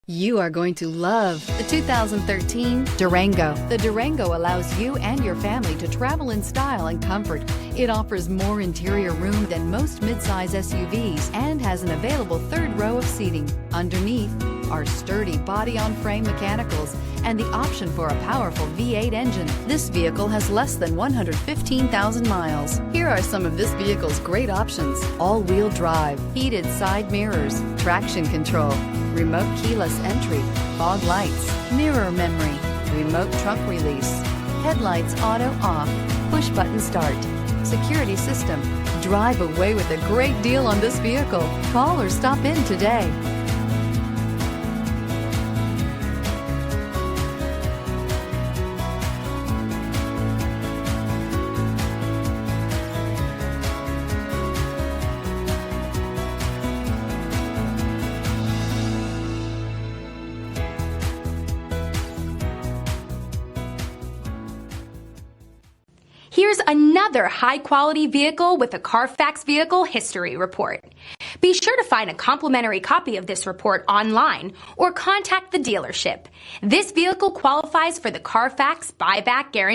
You are going to love the 2013 Durango. The Durango allows you and your family to travel in style and comfort. It offers more interior room than most midsize SUVs and has an available third row of seating. Underneath are sturdy body-on-frame mechanicals and the option for a powerful V8 engine. This vehicle has less than 115,000 miles. Here are some of this vehicle's great options: all-wheel drive, heated side mirrors, traction control, remote keyless entry, fog lights, mirror memory, remote trunk release, headlights auto off, push button start, security system. Drive away with a great deal on this vehicle. Call or stop in today. Here's another high-quality vehicle with a Carfax Vehicle History Report. Be sure to find a complimentary copy of this report online or contact the dealership. This vehicle qualifies for the Carfax Buyback Guarantee.